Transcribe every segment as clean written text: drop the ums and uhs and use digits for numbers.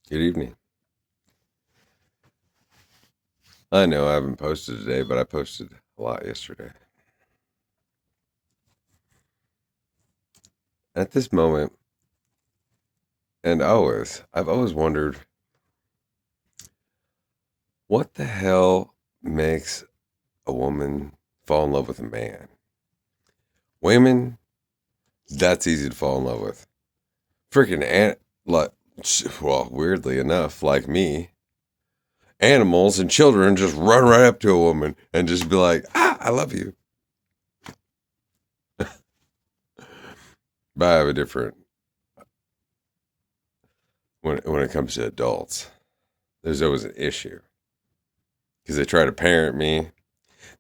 Good evening. I know I haven't posted today, but I posted a lot yesterday. At this moment, and I've always wondered what the hell makes a woman fall in love with a man? Women, that's easy to fall in love with. Freaking like, well, weirdly enough, like me, animals and children just run right up to a woman and just be like, I love you. But I have a different when it comes to adults. There's always an issue because they try to parent me.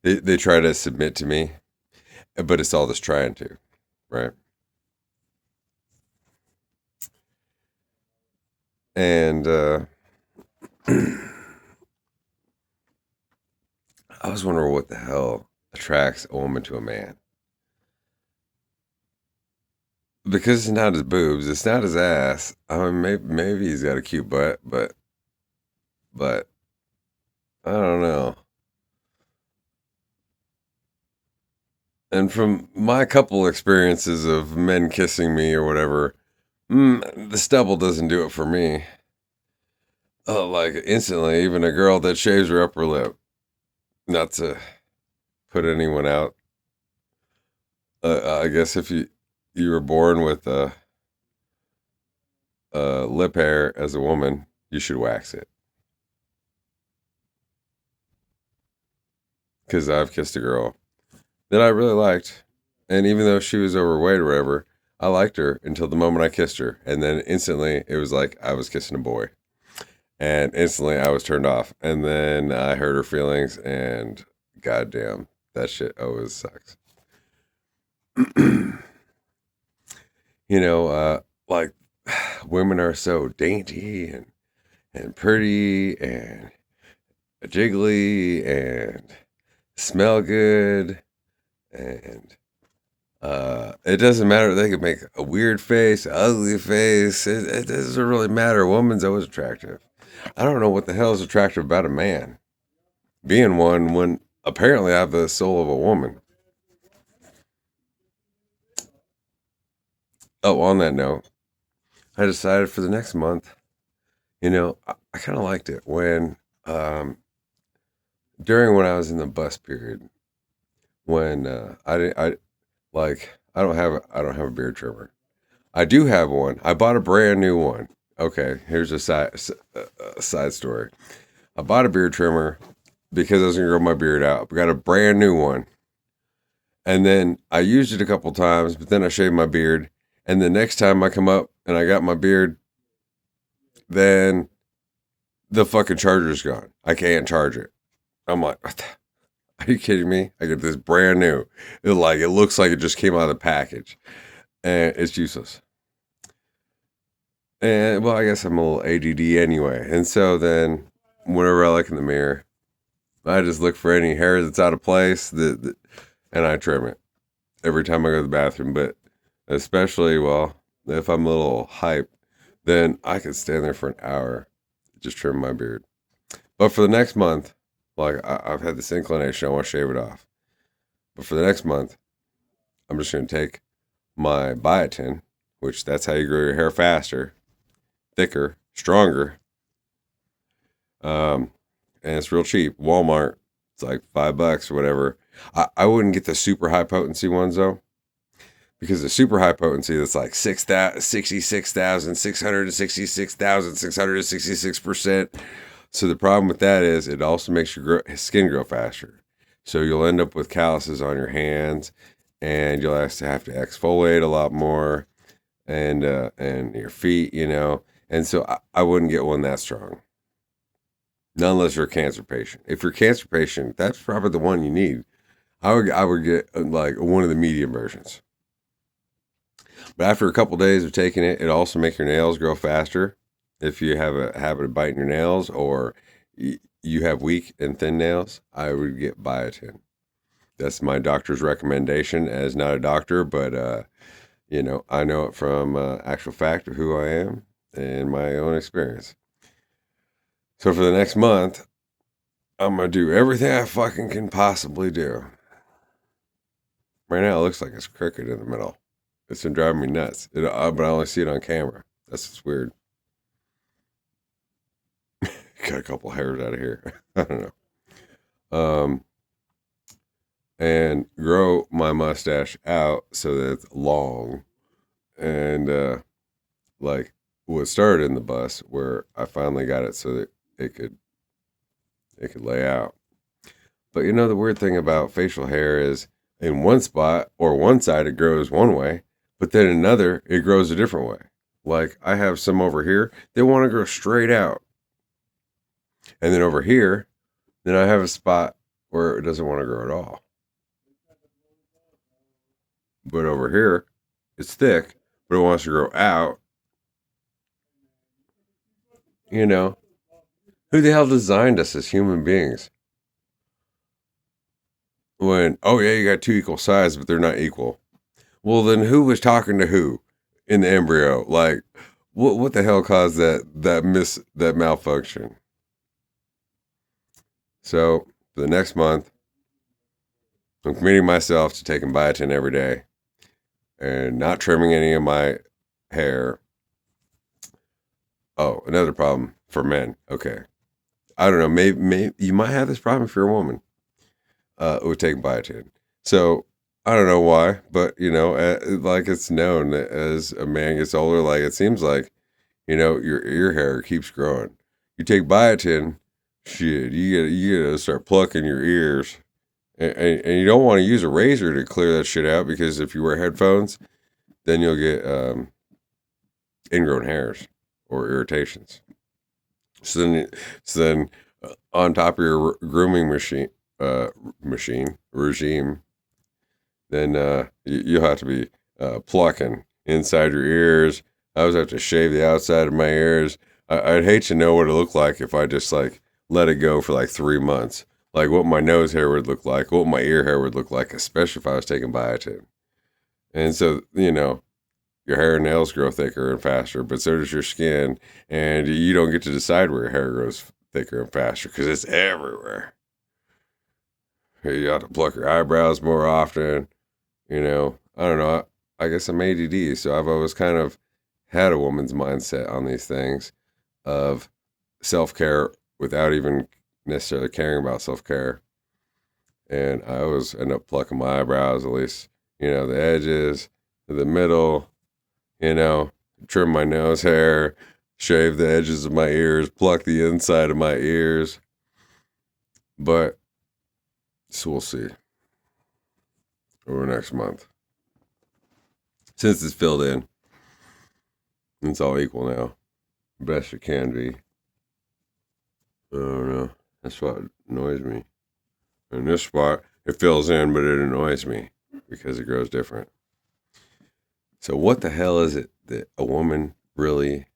They try to submit to me, but it's all this trying to, right? And I was wondering what the hell attracts a woman to a man. Because it's not his boobs, it's not his ass. I mean, maybe he's got a cute butt, but I don't know. And from my couple experiences of men kissing me or whatever, the stubble doesn't do it for me. Oh, like instantly, even a girl that shaves her upper lip, not to put anyone out. I guess if you were born with lip hair as a woman, you should wax it. Because I've kissed a girl that I really liked, and even though she was overweight or whatever, I liked her until the moment I kissed her, and then instantly it was like I was kissing a boy, and instantly I was turned off, and then I hurt her feelings, and goddamn, that shit always sucks. Like women are so dainty and pretty and jiggly and smell good and it doesn't matter. They can make a weird face, ugly face. It doesn't really matter. A woman's always attractive. I don't know what the hell is attractive about a man being one when apparently I have the soul of a woman. Oh, on that note, I decided for the next month, I kind of liked it when um, during when I was in the bus period when I don't have a beard trimmer. I do have one. I bought a brand new one. Okay, here's a side story. I bought a beard trimmer because I was gonna grow my beard out. I got a brand new one, and then I used it a couple times, but then I shaved my beard. And the next time I come up and I got my beard, then the fucking charger's gone. I can't charge it. I'm like, what the are you kidding me? I get this brand new. It looks like it just came out of the package, and it's useless. And well, I guess I'm a little ADD anyway. And so then, whenever I look in the mirror, I just look for any hair that's out of place and I trim it every time I go to the bathroom. But especially, well, if I'm a little hype, then I could stand there for an hour, just trim my beard. But for the next month, like I've had this inclination, I want to shave it off. But for the next month, I'm just going to take my biotin, which that's how you grow your hair faster, thicker, stronger. Um, and it's real cheap. Walmart, it's like $5 or whatever. I wouldn't get the super high potency ones though, because the super high potency that's like 66,666,666%. So the problem with that is it also makes your skin grow faster. So you'll end up with calluses on your hands, and you'll have to exfoliate a lot more, and your feet, And so I wouldn't get one that strong. Not unless you're a cancer patient. If you're a cancer patient, that's probably the one you need. I would get like one of the medium versions. But after a couple days of taking it, it also makes your nails grow faster. If you have a habit of biting your nails or you have weak and thin nails, I would get biotin. That's my doctor's recommendation. As not a doctor, but I know it from actual fact of who I am and my own experience. So for the next month, I'm going to do everything I fucking can possibly do. Right now, it looks like it's crooked in the middle. It's been driving me nuts. But I only see it on camera. That's just weird. Got a couple hairs out of here. I don't know. And grow my mustache out so that it's long. And like what started in the bus, where I finally got it so that it could lay out. But you know, the weird thing about facial hair is in one spot or one side it grows one way, but then another it grows a different way. Like I have some over here, they want to grow straight out. And then over here, then I have a spot where it doesn't want to grow at all. But over here, it's thick, but it wants to grow out. You know, who the hell designed us as human beings? When, oh yeah, you got two equal sides, but they're not equal. Well, then who was talking to who in the embryo? Like, what the hell caused that malfunction? So for the next month, I'm committing myself to taking biotin every day and not trimming any of my hair. Oh, another problem for men. Okay, I don't know. Maybe you might have this problem if you're a woman. With taking biotin. So I don't know why, but you know, like it's known that as a man gets older, like it seems like, you know, your ear hair keeps growing. You take biotin, shit, you gotta start plucking your ears, and you don't want to use a razor to clear that shit out because if you wear headphones, then you'll get ingrown hairs or irritations. So then, on top of your grooming regime, then you'll have to be plucking inside your ears. I always have to shave the outside of my ears. I'd hate to know what it looked like if I just like let it go for like 3 months. Like what my nose hair would look like, what my ear hair would look like, especially if I was taking biotin. And so, you know, your hair and nails grow thicker and faster, but so does your skin. And you don't get to decide where your hair grows thicker and faster because it's everywhere. You have to pluck your eyebrows more often. You know, I don't know. I guess I'm ADD, so I've always kind of had a woman's mindset on these things of self care without even necessarily caring about self care. And I always end up plucking my eyebrows, at least, you know, the edges, the middle, you know, trim my nose hair, shave the edges of my ears, pluck the inside of my ears. But so we'll see over next month. Since it's filled in, it's all equal now. Best it can be. I don't know. That's what annoys me. In this spot, it fills in, but it annoys me because it grows different. So what the hell is it that a woman really...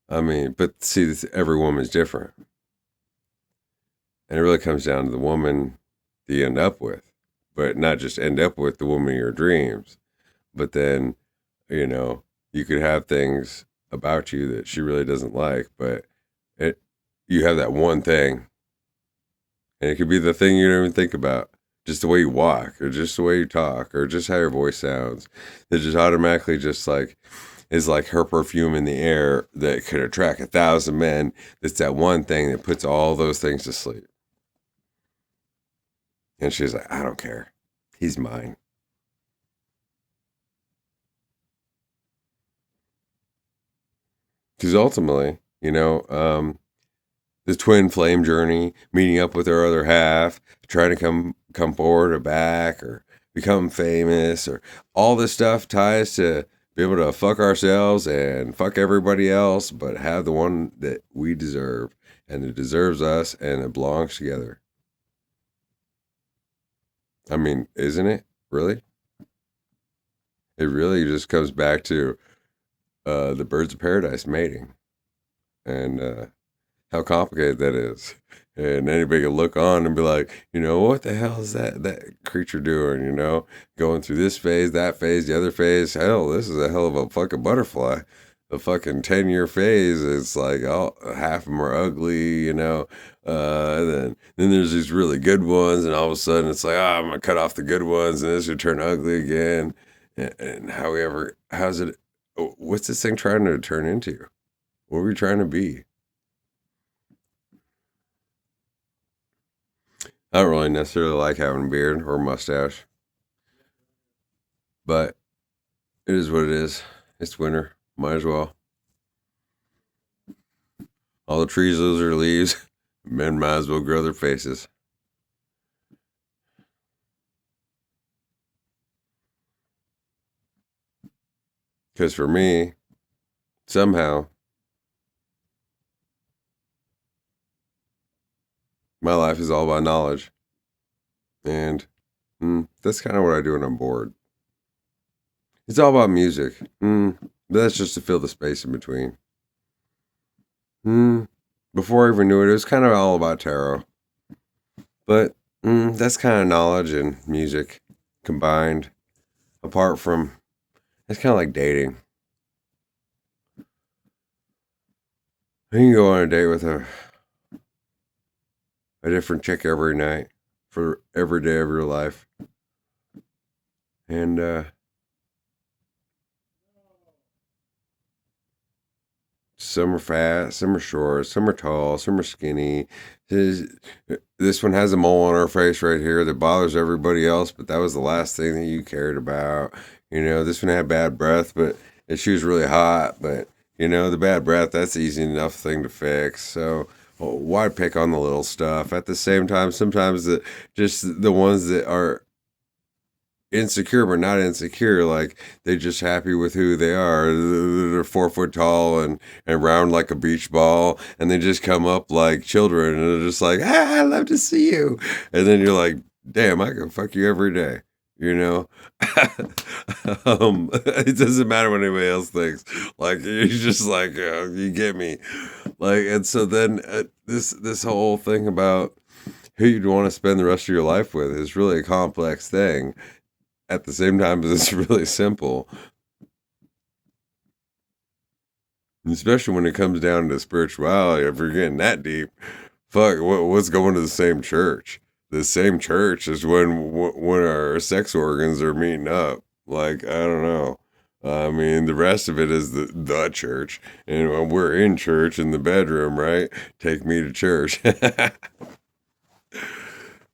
I mean, but see, every woman's different. And it really comes down to the woman that you end up with. But not just end up with the woman of your dreams. But then, you know, you could have things about you that she really doesn't like, but you have that one thing. And it could be the thing you don't even think about. Just the way you walk, or just the way you talk, or just how your voice sounds. That just automatically just like is like her perfume in the air that could attract 1,000 men. That's that one thing that puts all those things to sleep. And she's like, I don't care. He's mine. Because ultimately, you know, the twin flame journey, meeting up with her other half, trying to come forward or back or become famous or all this stuff ties to be able to fuck ourselves and fuck everybody else, but have the one that we deserve and that deserves us and it belongs together. I mean, isn't it? Really? It really just comes back to the birds of paradise mating and how complicated that is. And anybody can look on and be like, you know, what the hell is that creature doing? You know, going through this phase, that phase, the other phase. Hell, this is a hell of a fucking butterfly. the fucking 10-year phase, it's like, oh, half of them are ugly, then there's these really good ones, and all of a sudden it's like, I'm gonna cut off the good ones, and this should turn ugly again. And how's it? What's this thing trying to turn into? What are we trying to be? I don't really necessarily like having a beard or a mustache, but it is what it is. It's winter. Might as well. All the trees lose their leaves. Men might as well grow their faces. Because for me, somehow, my life is all about knowledge. And that's kind of what I do when I'm bored. It's all about music. That's just to fill the space in between. Before I even knew it, it was kind of all about tarot. But that's kind of knowledge and music combined. Apart from, it's kind of like dating. You can go on a date with a different chick every night for every day of your life. And some are fat, some are short, some are tall, some are skinny. This one has a mole on her face right here that bothers everybody else, but that was the last thing that you cared about. This one had bad breath, but she was really hot. But, the bad breath, that's easy enough thing to fix. So why pick on the little stuff? At the same time, sometimes just the ones that are insecure but not insecure, like they're just happy with who they are. They're 4 foot tall and round like a beach ball, and they just come up like children, and they're just like, I love to see you. And then you're like, damn, I can fuck you every day. It doesn't matter what anybody else thinks. Like, you're just like, you get me. Like, and so then this whole thing about who you'd want to spend the rest of your life with is really a complex thing. At the same time, it's really simple. Especially when it comes down to spirituality. If you're getting that deep, fuck, what's going to the same church? The same church is when our sex organs are meeting up. Like, I don't know. I mean, the rest of it is the church. And we're in church in the bedroom, right? Take me to church.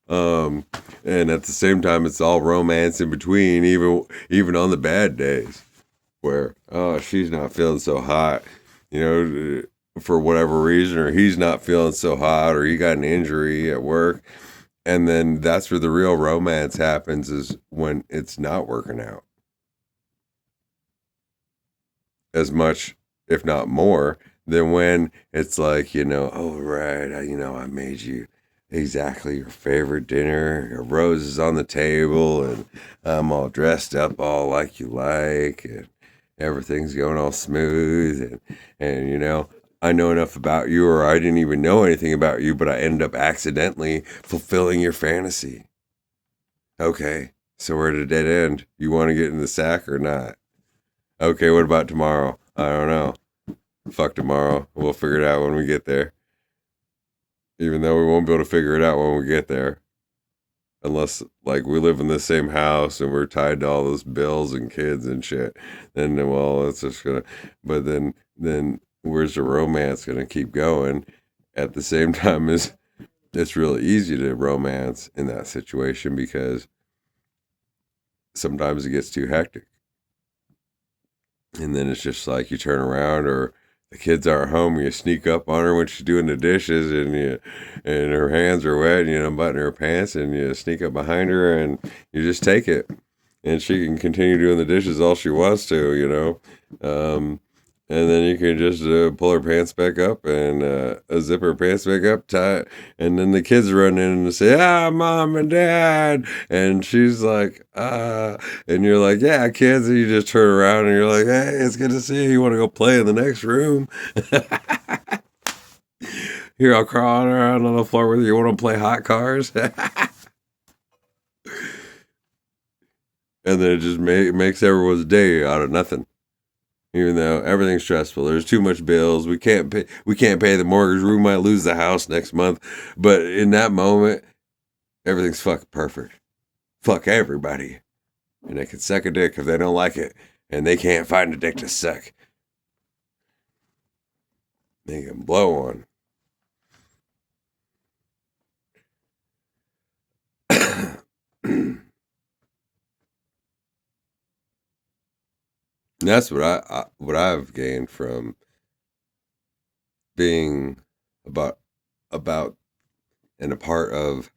And at the same time, it's all romance in between, even on the bad days, where she's not feeling so hot, for whatever reason, or he's not feeling so hot, or he got an injury at work, and then that's where the real romance happens, is when it's not working out as much, if not more, than when it's like, oh right, I made you exactly your favorite dinner, your roses on the table, and I'm all dressed up all like you like, and everything's going all smooth, and I know enough about you, or I didn't even know anything about you, but I ended up accidentally fulfilling your fantasy. Okay, so we're at a dead end. You want to get in the sack or not? Okay, what about tomorrow? I don't know. Fuck tomorrow. We'll figure it out when we get there. Even though we won't be able to figure it out when we get there. Unless, like, we live in the same house and we're tied to all those bills and kids and shit. Then, well, it's just gonna... But then where's the romance gonna keep going? At the same time, it's really easy to romance in that situation, because sometimes it gets too hectic. And then it's just like you turn around, or the kids aren't home, you sneak up on her when she's doing the dishes, and her hands are wet, and you unbutton her pants, and you sneak up behind her, and you just take it. And she can continue doing the dishes all she wants to, and then you can just pull her pants back up and zip her pants back up tight. And then the kids run in and say, Mom and Dad. And she's like, And you're like, yeah, kids. And you just turn around and you're like, hey, it's good to see you. You want to go play in the next room? Here, I'll crawl around on the floor with you. You want to play hot cars? And then it just makes everyone's day out of nothing. even though everything's stressful. There's too much bills. We can't pay. We can't pay the mortgage. We might lose the house next month. But in that moment, everything's fucking perfect. Fuck everybody, and they can suck a dick if they don't like it, and they can't find a dick to suck. They can blow one. That's what I've gained from being about about and a part of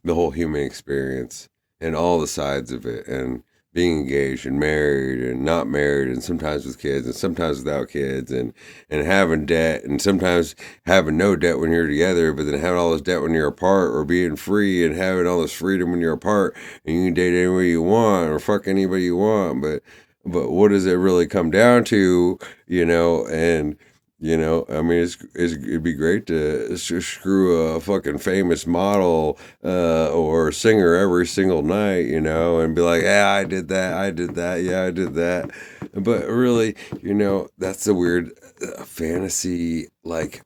the whole human experience and all the sides of it, and being engaged and married and not married, and sometimes with kids and sometimes without kids, and having debt and sometimes having no debt when you're together, but then having all this debt when you're apart, or being free and having all this freedom when you're apart, and you can date anybody you want or fuck anybody you want, but what does it really come down to, and I mean, it'd be great to screw a fucking famous model or singer every single night, and be like, yeah, I did that, yeah, I did that. But really, that's a weird fantasy. Like,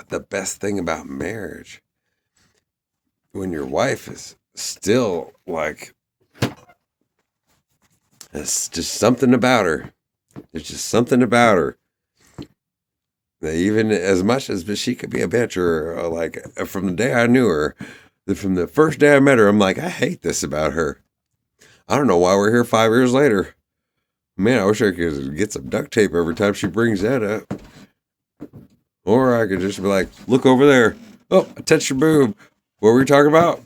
the best thing about marriage, when your wife is still like, it's just something about her. There's just something about her. Even as much as she could be a bitch, or like from the day I knew her, from the first day I met her, I'm like, I hate this about her. I don't know why we're here 5 years later. Man, I wish I could get some duct tape every time she brings that up. Or I could just be like, look over there. Oh, I touched your boob. What were we talking about?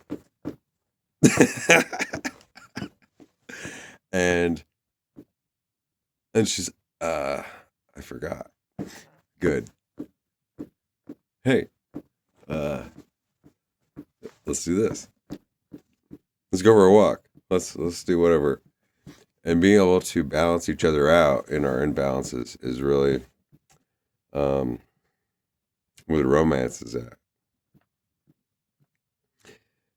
and she's, I forgot. Good. Hey, let's do this. Let's go for a walk. Let's do whatever. And being able to balance each other out in our imbalances is really where the romance is at.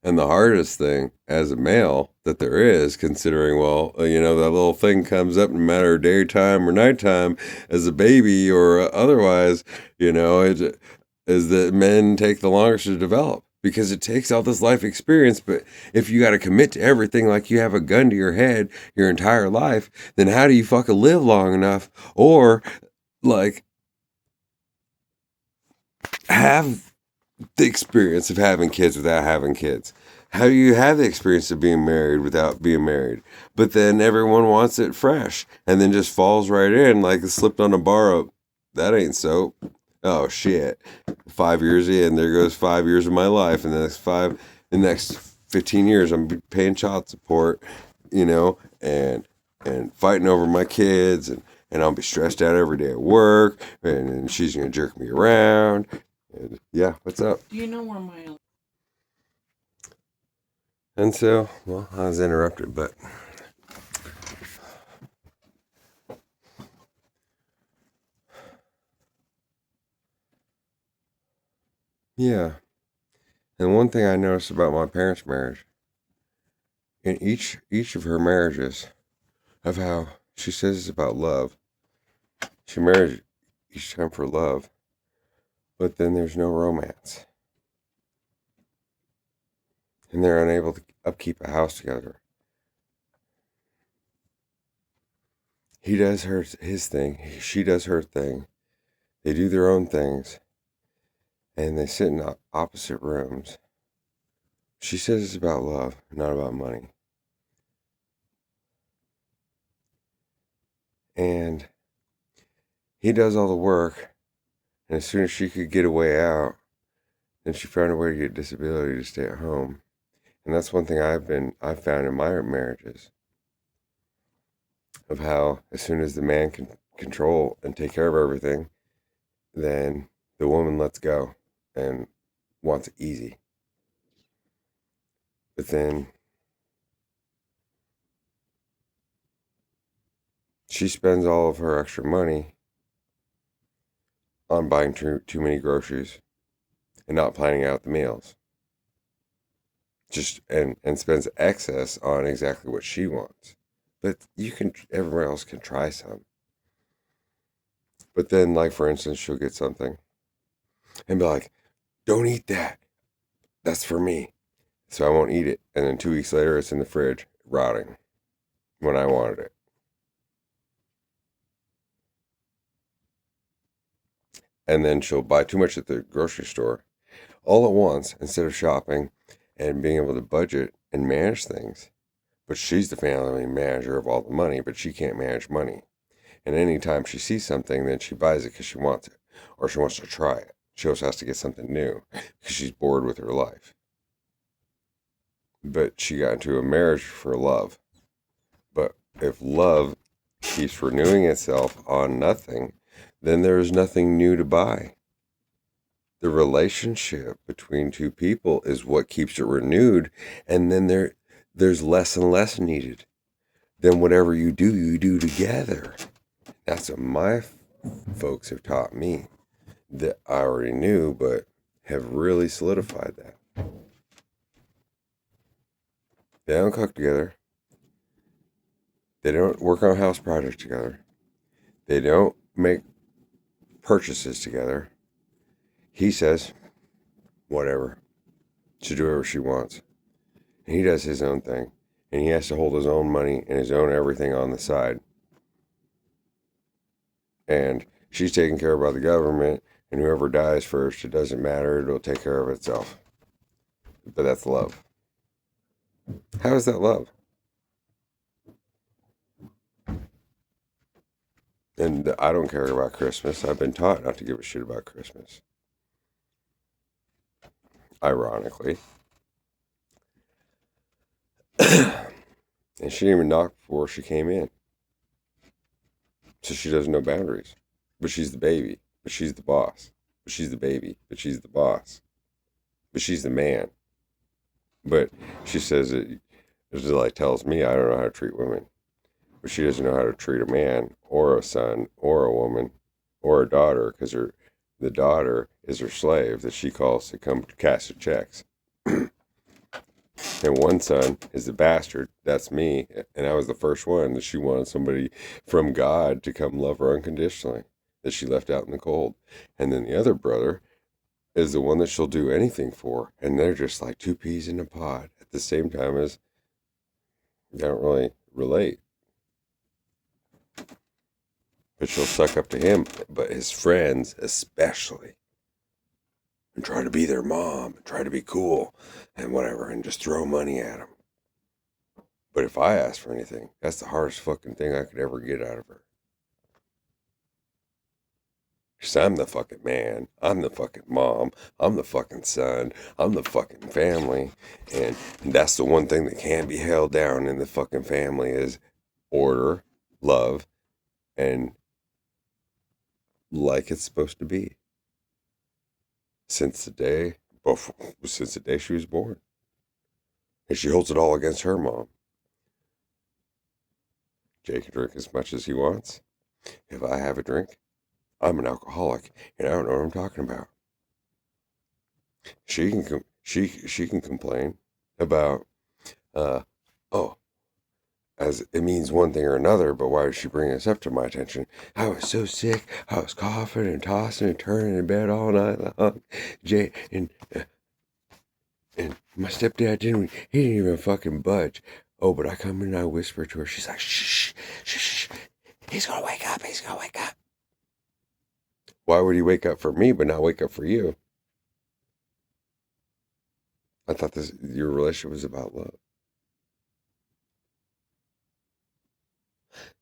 And the hardest thing as a male that there is, considering, well, that little thing comes up no matter daytime or nighttime as a baby or otherwise, it is that men take the longest to develop, because it takes all this life experience. But if you got to commit to everything like you have a gun to your head your entire life, then how do you fucking live long enough, or like have the experience of having kids without having kids? How do you have the experience of being married without being married? But then everyone wants it fresh, and then just falls right in like it slipped on a bar of, that ain't soap. Oh shit. 5 years in, there goes 5 years of my life, and the next 15 years I'm paying child support, and fighting over my kids, and I'll be stressed out every day at work, and she's gonna jerk me around. And yeah, what's up? Do you know where my... And so, well, I was interrupted, but yeah. And one thing I noticed about my parents' marriage, in each of her marriages, of how she says it's about love. She married each time for love, but then there's no romance. And they're unable to upkeep a house together. He does his thing, she does her thing. They do their own things, and they sit in opposite rooms. She says it's about love, not about money. And he does all the work, and as soon as she could get a way out, then she found a way to get disability to stay at home. And that's one thing I've found in my marriages, of how as soon as the man can control and take care of everything, then the woman lets go and wants it easy. But then she spends all of her extra money on buying too many groceries and not planning out the meals. Just and spends excess on exactly what she wants. But everyone else can try some. But then, like, for instance, she'll get something and be like, don't eat that. That's for me. So I won't eat it. And then 2 weeks later, it's in the fridge, rotting when I wanted it. And then she'll buy too much at the grocery store all at once instead of shopping and being able to budget and manage things. But she's the family manager of all the money, but she can't manage money. And anytime she sees something, then she buys it because she wants it or she wants to try it. She also has to get something new because she's bored with her life. But she got into a marriage for love. But if love keeps renewing itself on nothing, then there is nothing new to buy. The relationship between two people is what keeps it renewed, and then there's less and less needed. Then whatever you do together. That's what my folks have taught me that I already knew, but have really solidified that. They don't cook together. They don't work on house projects together. They don't make purchases together. He says, whatever. She'll do whatever she wants. And he does his own thing. And he has to hold his own money and his own everything on the side. And she's taken care of by the government. And whoever dies first, it doesn't matter. It'll take care of itself. But that's love. How is that love? And I don't care about Christmas. I've been taught not to give a shit about Christmas. Ironically. And she didn't even knock before she came in. So she doesn't know boundaries. But she's the baby. But she's the boss. But she's the baby. But she's the boss. But she's the man. But she says it like tells me I don't know how to treat women. But she doesn't know how to treat a man or a son or a woman or a daughter because the daughter is her slave that she calls to come cash the checks. And one son is the bastard. That's me. And I was the first one that she wanted somebody from God to come love her unconditionally, that she left out in the cold. And then the other brother is the one that she'll do anything for. And they're just like two peas in a pod at the same time as they don't really relate. But she'll suck up to him, but his friends especially. And try to be their mom, and try to be cool, and whatever, and just throw money at them. But if I ask for anything, that's the hardest fucking thing I could ever get out of her. Because I'm the fucking man, I'm the fucking mom, I'm the fucking son, I'm the fucking family, and that's the one thing that can't be held down in the fucking family is order, love, and like it's supposed to be. Since the day she was born. And she holds it all against her mom. Jay can drink as much as he wants. If I have a drink, I'm an alcoholic and I don't know what I'm talking about. She can complain about as it means one thing or another, but why did she bring this up to my attention? I was so sick. I was coughing and tossing and turning in bed all night long. Jay and my stepdad didn't even fucking budge. Oh, but I come in and I whisper to her. She's like, shh, shh, shh. He's gonna wake up. He's gonna wake up. Why would he wake up for me but not wake up for you? I thought your relationship was about love.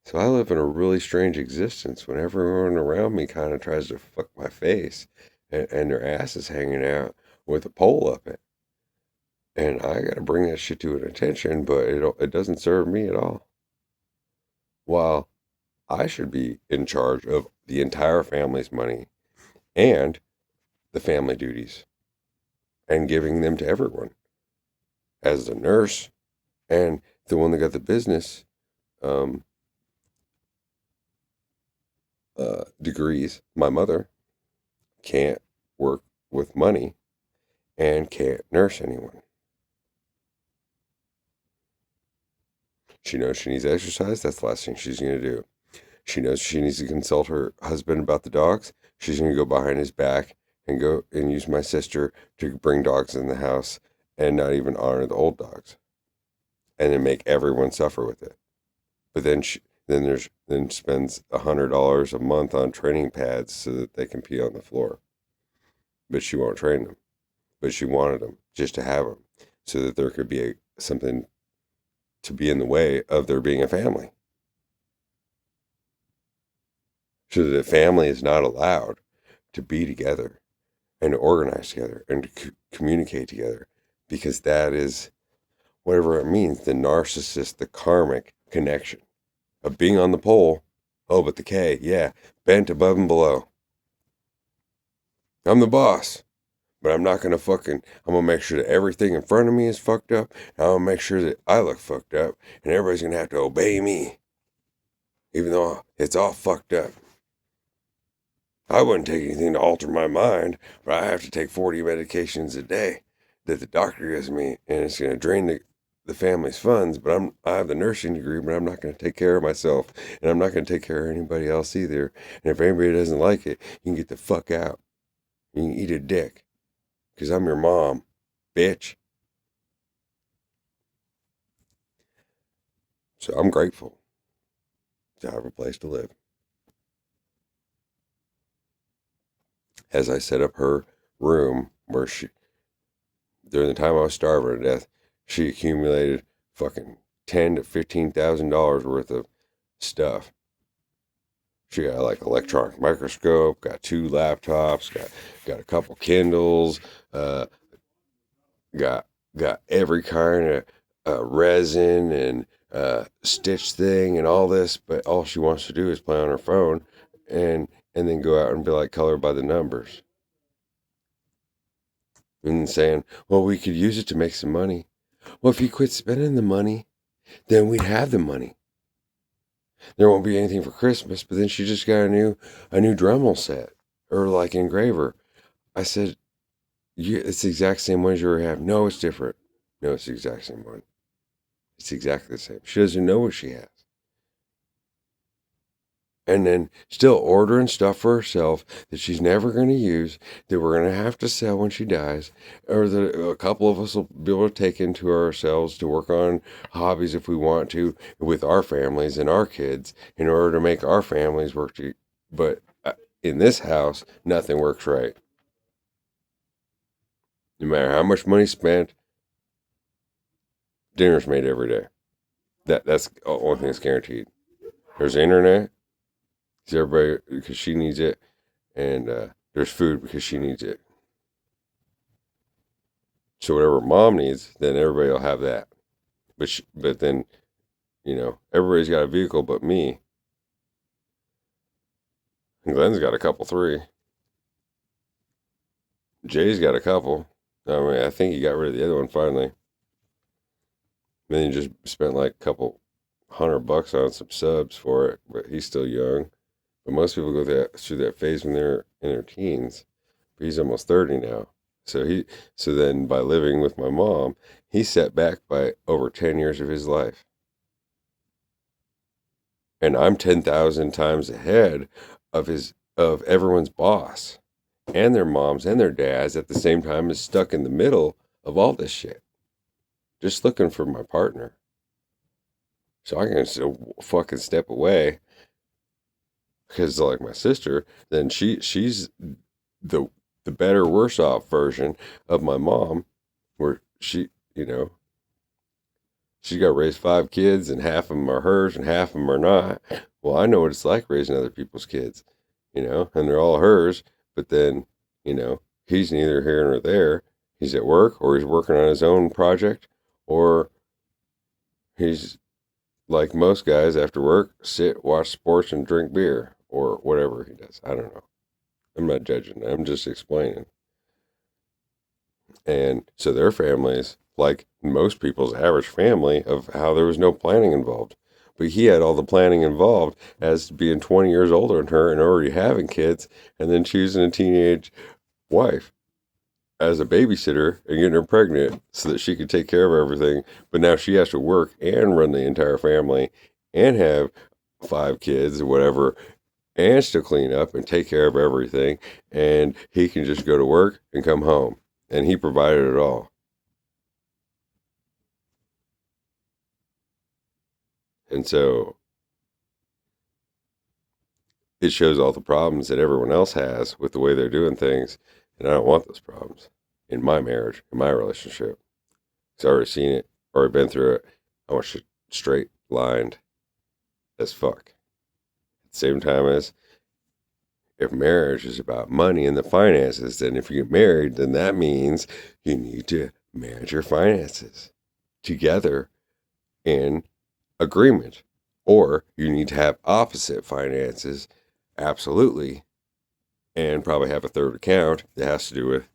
So I live in a really strange existence when everyone around me kind of tries to fuck my face and their ass is hanging out with a pole up it. And I got to bring that shit to an attention, but it doesn't serve me at all. While I should be in charge of the entire family's money and the family duties and giving them to everyone. As the nurse and the one that got the business degrees, my mother can't work with money and can't nurse anyone. She knows she needs exercise. That's the last thing she's going to do. She knows she needs to consult her husband about the dogs. She's going to go behind his back and go and use my sister to bring dogs in the house and not even honor the old dogs, and then make everyone suffer with it. But then spends $100 a month on training pads so that they can pee on the floor. But she won't train them. But she wanted them just to have them, so that there could be something to be in the way of there being a family. So that a family is not allowed to be together and to organize together and to communicate together, because that is, whatever it means, the narcissist, the karmic connection of being on the pole. Oh, but the K, yeah, bent above and below. I'm the boss, but I'm not going to I'm going to make sure that everything in front of me is fucked up. And I'm going to make sure that I look fucked up, and everybody's going to have to obey me, even though it's all fucked up. I wouldn't take anything to alter my mind, but I have to take 40 medications a day that the doctor gives me, and it's going to drain the family's funds. But I have the nursing degree, but I'm not going to take care of myself, and I'm not going to take care of anybody else either. And if anybody doesn't like it, you can get the fuck out. You can eat a dick, because I'm your mom, bitch. So I'm grateful to have a place to live. As I set up her room where during the time I was starving to death, she accumulated fucking $10,000 to $15,000 worth of stuff. She got like electronic microscope, got 2 laptops, got a couple Kindles, got every kind of resin and stitch thing and all this, but all she wants to do is play on her phone and then go out and be like, color by the numbers. And saying, well, we could use it to make some money. Well, if you quit spending the money, then we'd have the money. There won't be anything for Christmas. But then she just got a new Dremel set, or like engraver. I said, it's the exact same ones you already have. No, it's different. No, it's the exact same one. It's exactly the same. She doesn't know what she has. And then still ordering stuff for herself that she's never going to use, that we're going to have to sell when she dies, or that a couple of us will be able to take into ourselves to work on hobbies if we want to with our families and our kids in order to make our families work. But in this house, nothing works right. No matter how much money spent, dinner's made every day. That's the only thing that's guaranteed. There's internet. Everybody, because she needs it, and there's food because she needs it. So whatever mom needs, then everybody will have that. But then, everybody's got a vehicle but me. And Glenn's got a couple, 3. Jay's got a couple. I mean, I think he got rid of the other one finally. Then he just spent like a couple $100 on some subs for it, but he's still young. But most people go through that phase when they're in their teens. But he's almost 30 now. So then by living with my mom, he's set back by over 10 years of his life. And I'm 10,000 times ahead of everyone's boss and their moms and their dads at the same time, is stuck in the middle of all this shit. Just looking for my partner. So I can still fucking step away. Because like my sister, then she's the better, worse off version of my mom, where she got to raise 5 kids, and half of them are hers and half of them are not. Well, I know what it's like raising other people's kids, and they're all hers. But then, he's neither here nor there. He's at work, or he's working on his own project, or he's like most guys after work, sit, watch sports, and drink beer, or whatever he does. I don't know. I'm not judging. I'm just explaining. And so their families, like most people's average family, of how there was no planning involved. But he had all the planning involved as being 20 years older than her and already having kids, and then choosing a teenage wife as a babysitter and getting her pregnant so that she could take care of everything. But now she has to work and run the entire family and have 5 kids or whatever, and still clean up and take care of everything. And he can just go to work and come home. And he provided it all. And so it shows all the problems that everyone else has with the way they're doing things. And I don't want those problems in my marriage, in my relationship. Because I've already seen it, already been through it. I want shit straight lined as fuck. At the same time as if marriage is about money and the finances, then if you get married, then that means you need to manage your finances together in agreement. Or you need to have opposite finances, absolutely, and probably have a third account that has to do with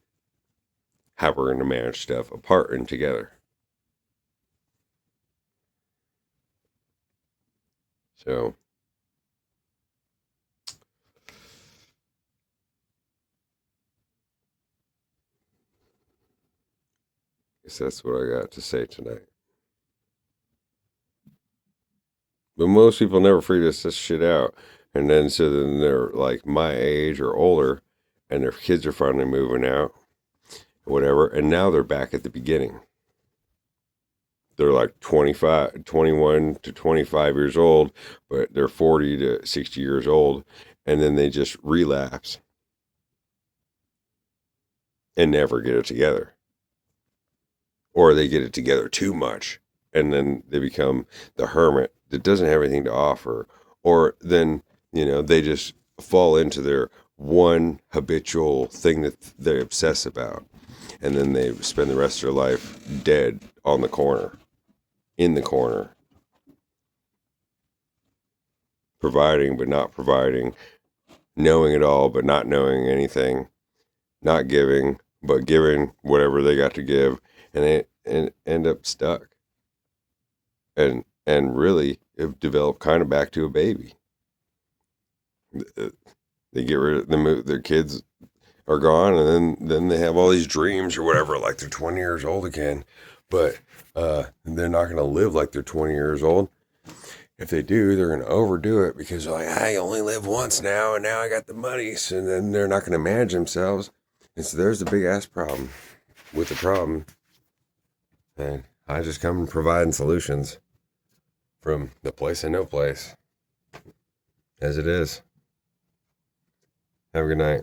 how we're going to manage stuff apart and together. So, I guess that's what I got to say tonight. But most people never figure this shit out. And then, so then they're like my age or older, and their kids are finally moving out, whatever. And now they're back at the beginning. They're like 25, 21 to 25 years old, but they're 40 to 60 years old. And then they just relapse and never get it together. Or they get it together too much. And then they become the hermit that doesn't have anything to offer. Or then, they just fall into their one habitual thing that they obsess about. And then they spend the rest of their life dead on the corner, in the corner, providing but not providing, knowing it all but not knowing anything, not giving but giving whatever they got to give, and end up stuck. And really have developed kind of back to a baby. They get rid of them, their kids are gone, and then they have all these dreams or whatever, like they're 20 years old again. But they're not going to live like they're 20 years old. If they do, they're going to overdo it because they're like, I only live once now, and now I got the money. So then they're not going to manage themselves. And so there's the big ass problem with the problem. And I just come providing solutions from the place and no place, as it is. Have a good night.